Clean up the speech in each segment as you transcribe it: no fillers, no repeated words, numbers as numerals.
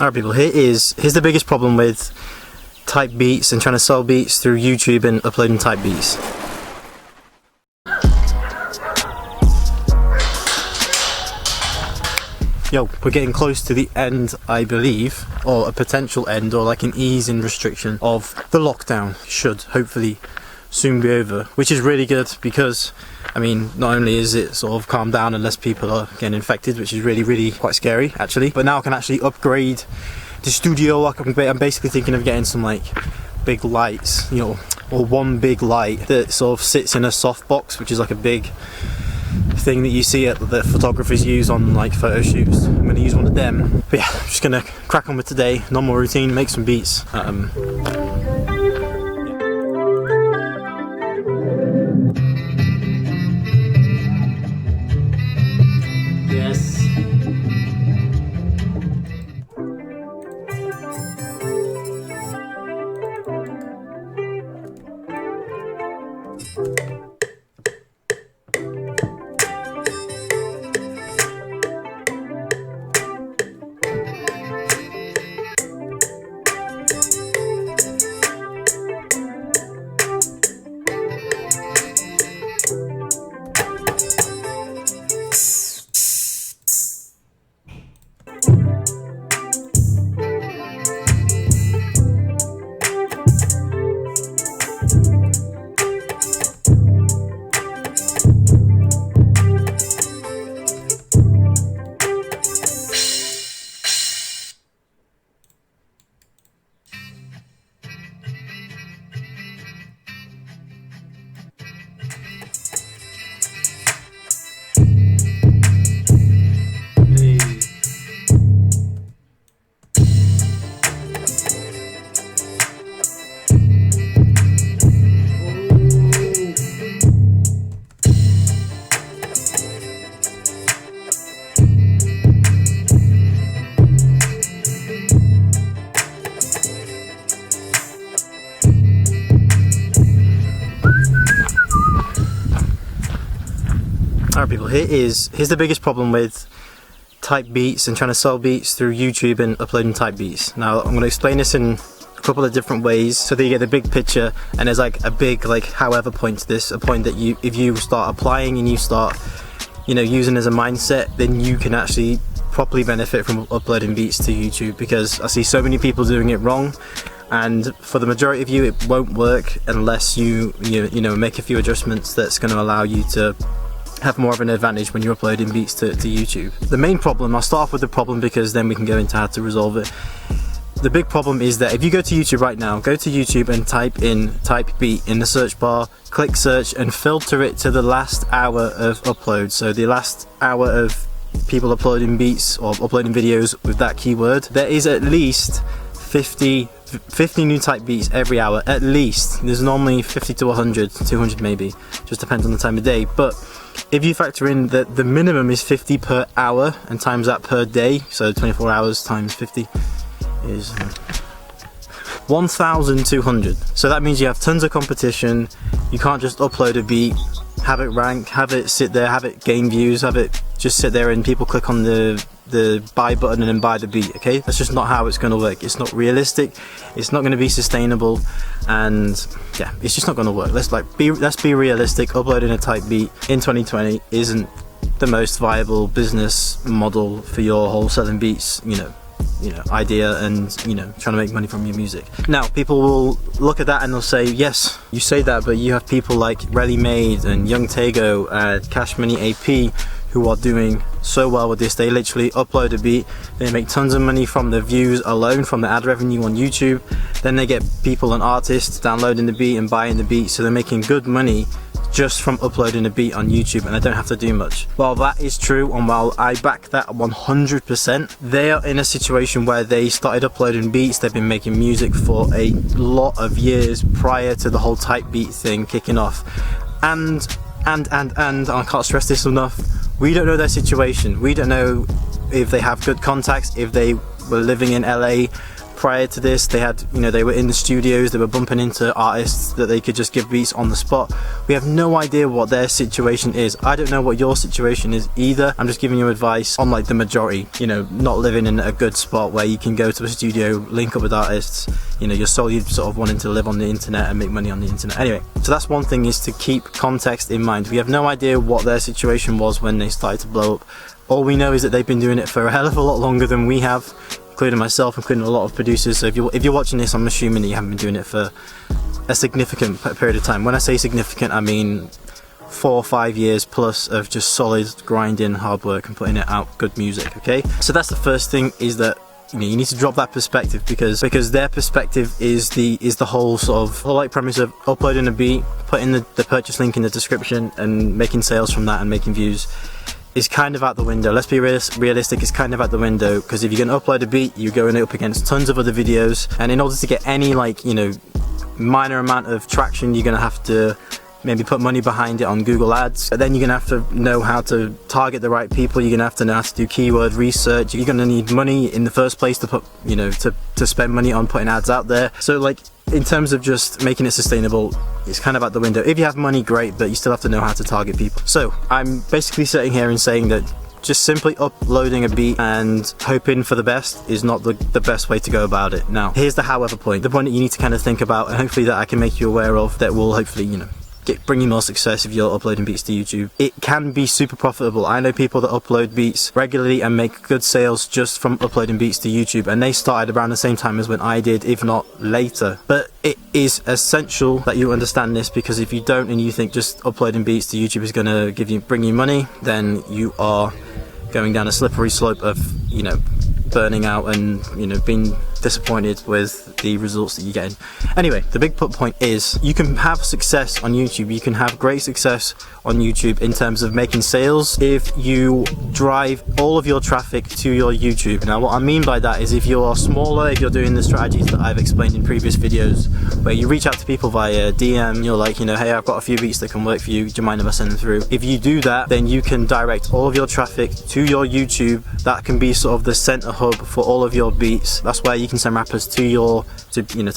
Alright people, here's the biggest problem with type beats and trying to sell beats through YouTube and uploading type beats. Yo, we're getting close to the end, I believe, or a potential end, or like an ease in restriction of the lockdown. Should hopefully soon be over, which is really good because, I mean, not only is it sort of calmed down and less people are getting infected, which is really quite scary actually, but now I can actually upgrade the studio. Like I'm basically thinking of getting some like big lights, you know, or one big light that sort of sits in a softbox, which is like a big thing that you see that photographers use on like photo shoots. I'm going to use one of them. But yeah, I'm just going to crack on with today, normal routine, make some beats. Yes. Alright people, here's the biggest problem with type beats and trying to sell beats through YouTube and uploading type beats. Now I'm going to explain this in a couple of different ways so that you get the big picture, and there's like a big however point to this, a point that if you start applying and you start, you know, using as a mindset, then you can actually properly benefit from uploading beats to YouTube, because I see so many people doing it wrong. And for the majority of you, it won't work unless you know make a few adjustments that's going to allow you to have more of an advantage when you're uploading beats to YouTube. The main problem, I'll start off with the problem because then we can go into how to resolve it. The big problem is that if you go to YouTube right now, go to YouTube and type in type beat in the search bar, click search and filter it to the last hour of upload. So the last hour of people uploading beats or uploading videos with that keyword. There is at least 50 new type beats every hour, at least. There's normally 50 to 100, 200 maybe, just depends on the time of day. But if you factor in that the minimum is 50 per hour and times that per day, so 24 hours times 50 is 1,200. So that means you have tons of competition. You can't just upload a beat, have it rank, have it sit there, have it gain views, have it just sit there and people click on the buy button and then buy the beat. Okay, that's just not how it's going to work. It's not realistic, it's not going to be sustainable, and yeah, it's just not going to work. Let's be realistic. Uploading a type beat in 2020 isn't the most viable business model for your whole selling beats idea and trying to make money from your music. Now people will look at that and they'll say, yes, you say that, but you have people like Relly Made and Young Tego and Cash Money AP who are doing so well with this. They literally upload a beat, they make tons of money from the views alone, from the ad revenue on YouTube, then they get people and artists downloading the beat and buying the beat, so they're making good money just from uploading a beat on YouTube, and I don't have to do much. While that is true, and while I back that 100%, they are in a situation where they started uploading beats. They've been making music for a lot of years prior to the whole type beat thing kicking off, and I can't stress this enough, we don't know their situation. We don't know if they have good contacts, if they were living in LA prior to this, they had, you know, they were in the studios, they were bumping into artists that they could just give beats on the spot. We have no idea what their situation is. I don't know what your situation is either. I'm just giving you advice on like the majority, you know, not living in a good spot where you can go to a studio, link up with artists, you know, you're solely sort of wanting to live on the internet and make money on the internet. Anyway, so that's one thing, is to keep context in mind. We have no idea what their situation was when they started to blow up. All we know is that they've been doing it for a hell of a lot longer than we have, including myself, including a lot of producers. So if you're watching this, I'm assuming that you haven't been doing it for a significant period of time. When I say significant, I mean 4 or 5 years plus of just solid grinding, hard work and putting it out good music, okay? So that's the first thing, is that you need to drop that perspective, because their perspective is the whole sort of whole like premise of uploading a beat, putting the purchase link in the description and making sales from that and making views is kind of out the window. Let's be realistic, it's kind of out the window, because if you're going to upload a beat, you're going up against tons of other videos, and in order to get any like, you know, minor amount of traction, you're going to have to maybe put money behind it on Google Ads. Then you're gonna have to know how to target the right people. You're gonna have to know how to do keyword research. You're gonna need money in the first place to put, you know, to spend money on putting ads out there. So like, in terms of just making it sustainable, it's kind of out the window. If you have money, great, but you still have to know how to target people. So I'm basically sitting here and saying that just simply uploading a beat and hoping for the best is not the best way to go about it. Now, here's the however point, the point that you need to kind of think about, and hopefully that I can make you aware of, that will hopefully, you know, bring you more success if you're uploading beats to YouTube. It can be super profitable. I know people that upload beats regularly and make good sales just from uploading beats to YouTube, and they started around the same time as when I did, if not later. But it is essential that you understand this, because if you don't and you think just uploading beats to YouTube is going to bring you money, then you are going down a slippery slope of, you know, burning out and, you know, being disappointed with the results that you're getting. Anyway, the big point is you can have success on YouTube. You can have great success on YouTube in terms of making sales if you drive all of your traffic to your YouTube. Now, what I mean by that is if you're smaller, if you're doing the strategies that I've explained in previous videos, where you reach out to people via DM, you're like, you know, hey, I've got a few beats that can work for you, do you mind if I send them through? If you do that, then you can direct all of your traffic to your YouTube. That can be sort of the center hub for all of your beats. That's where you can send rappers to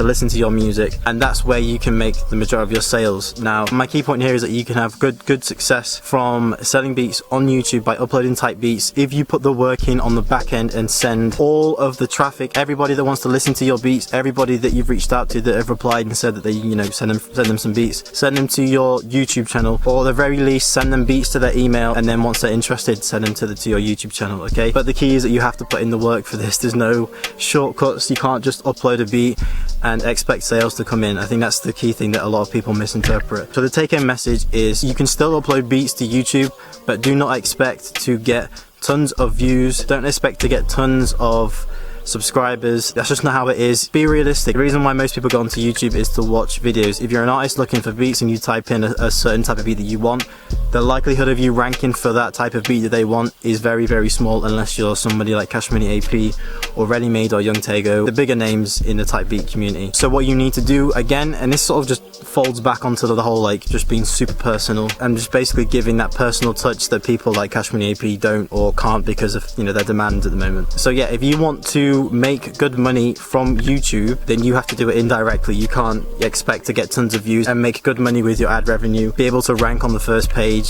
listen to your music, and that's where you can make the majority of your sales. Now, my key point here is that you can have good success from selling beats on YouTube by uploading type beats if you put the work in on the back end and send all of the traffic, everybody that wants to listen to your beats, everybody that you've reached out to that have replied and said that they, you know, send them some beats, send them to your YouTube channel, or at the very least send them beats to their email, and then once they're interested, send them to your YouTube channel, okay? But the key is that you have to put in the work for this. There's no shortcuts. You can't just upload a beat and expect sales to come in. I think that's the key thing that a lot of people misinterpret. So the take-home message is you can still upload beats to YouTube, but do not expect to get tons of views. Don't expect to get tons of subscribers. That's just not how it is. Be realistic. The reason why most people go onto YouTube is to watch videos. If you're an artist looking for beats and you type in a certain type of beat that you want, the likelihood of you ranking for that type of beat that they want is very, very small, unless you're somebody like Cash Money AP or Ready Made or Young Tego, the bigger names in the type beat community. So what you need to do, again, and this sort of just folds back onto the whole like just being super personal and just basically giving that personal touch that people like Cash Money AP don't or can't because of, you know, their demand at the moment. So yeah, if you want to make good money from YouTube, then you have to do it indirectly. You can't expect to get tons of views and make good money with your ad revenue, be able to rank on the first page.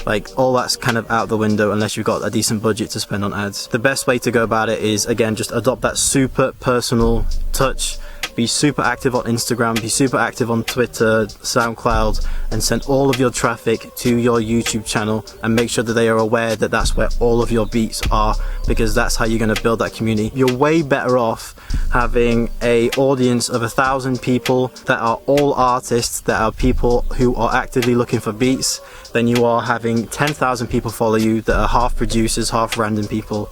Like, all that's kind of out the window unless you've got a decent budget to spend on ads. The best way to go about it is, again, just adopt that super personal touch. Be super active on Instagram, be super active on Twitter, SoundCloud, and send all of your traffic to your YouTube channel, and make sure that they are aware that that's where all of your beats are, because that's how you're going to build that community. You're way better off having a audience of 1,000 people that are all artists, that are people who are actively looking for beats, than you are having 10,000 people follow you that are half producers, half random people,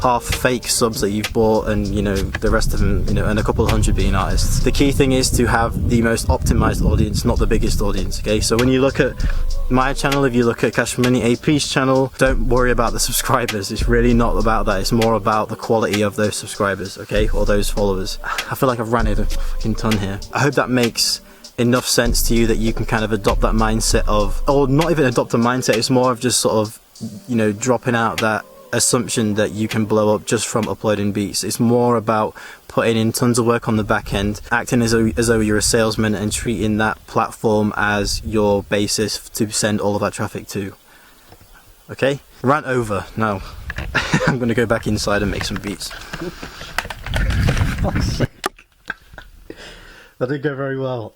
half fake subs that you've bought, and, you know, the rest of them, you know, and a couple hundred being artists. The key thing is to have the most optimized audience, not the biggest audience, okay? So when you look at my channel, if you look at Cash Money AP's channel, don't worry about the subscribers. It's really not about that. It's more about the quality of those subscribers, okay? Or those followers. I feel like I've ran over a fucking ton here. I hope that makes enough sense to you that you can kind of adopt that mindset of, or not even adopt a mindset, it's more of just sort of, you know, dropping out that assumption that you can blow up just from uploading beats. It's more about putting in tons of work on the back end, acting as though you're a salesman and treating that platform as your basis to send all of that traffic to. Okay? Rant over. Now, I'm going to go back inside and make some beats. That didn't go very well.